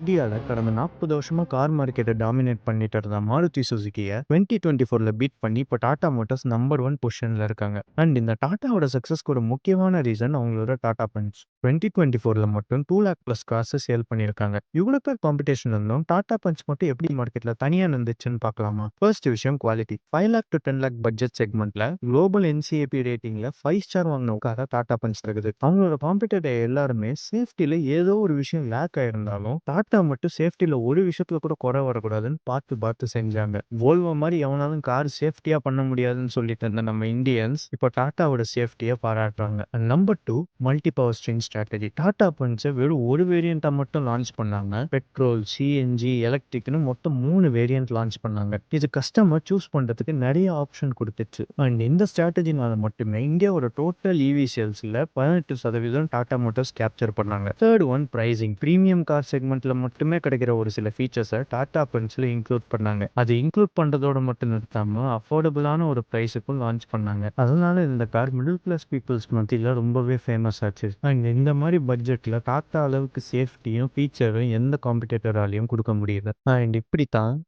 இந்தியால கடந்த 40 வருஷமா கார் மார்க்கெட்ட டாமினேட் பண்ணிட்டு இருந்த மாருதி சுசுகிய 2024ல பீட் பண்ணி இப்போ டாடா மோட்டார்ஸ் நம்பர் 1 பொசிஷன்ல இருக்காங்க. அண்ட் இந்த டாட்டாவோட சக்சஸ்க்கு ஒரு முக்கியமான ரீசன் அவங்களோட டாடா பஞ்ச். 2024ல மட்டும் 2 லேக் பிளஸ் கார்ஸ் சேல் பண்ணியிருக்காங்க. இவ்வளவு பேர் காம்படிஷன் இருந்தும் டாடா பஞ்ச் மட்டும் எப்படி மார்க்கெட்ல தனியா நின்றுச்சுன்னு பார்க்கலாமா? ஃபர்ஸ்ட் விஷயம் குவாலிட்டி. 5 லேக் டு 10 லேக் பட்ஜெட் செக்மெண்ட்ல குளோபல் என்சிஏபி ரேட்டிங்ல 5 ஸ்டார் வாங்கின காரை டாடா பஞ்ச் இருக்குது. அவங்களோட காம்படிட்டர் எல்லாருமே சேஃப்டில ஏதோ ஒரு விஷயம் லேக் ஆயிருந்தாலும் டாட்டா மட்டும் சேஃப்டில ஒரு விஷயத்துல கூட குறை வரக்கூடாதுன்னு பார்த்து பார்த்து செஞ்சாங்க. வோல்வோ மாதிரி எவனாலும் கார் சேஃப்டியா பண்ண முடியாதுன்னு சொல்லிட்டு இருந்த நம்ம இந்தியன்ஸ் இப்போ டாட்டாவோட சேஃப்டியை பாராட்டுறாங்க. Number 2, multi power stream strategy. Tata பஞ்சை வெறும் ஒரு வேரியண்டா மட்டும் லான்ச் பண்ணாங்க. பெட்ரோல், சிஎன்ஜி, எலக்ட்ரிக்னு மொத்தம் 3 வேரியன்ட் லான்ச் பண்ணாங்க. இது கஸ்டமர் சூஸ் பண்றதுக்கு நிறைய ஆப்ஷன் கொடுத்துச்சு. அண்ட் இந்த ஸ்ட்ராட்டஜினால மட்டுமே இந்தியாவோட டோட்டல் இவி சேல்ஸ்ல 18% டாடா மோட்டார்ஸ் கேப்சர் பண்ணாங்க. Third one, pricing. Premium car செக்மெண்ட்ல மட்டுமே கிடைக்கிற ஒரு சில ஃபீச்சர்ஸை டாடா பஞ்ச்ல இன்க்ளூட் பண்ணாங்க. அது இன்க்ளூட் பண்றதோட மட்டும் நிறுத்தாம அஃபோர்டபுளான ஒரு பிரைஸுக்கும் லான்ச் பண்ணாங்க. அதனால இந்த கார் மிடில் கிளாஸ் பீப்புள்ஸ் மத்தியில ரொம்பவே ஃபேமஸ் ஆச்சு. அண்ட் இந்த மாதிரி பட்ஜெட்ல டாடா அளவுக்கு சேஃப்டியும் ஃபீச்சரும் எந்த காம்படிட்டராலையும் கொடுக்க முடியல. அண்ட் இப்படித்தான்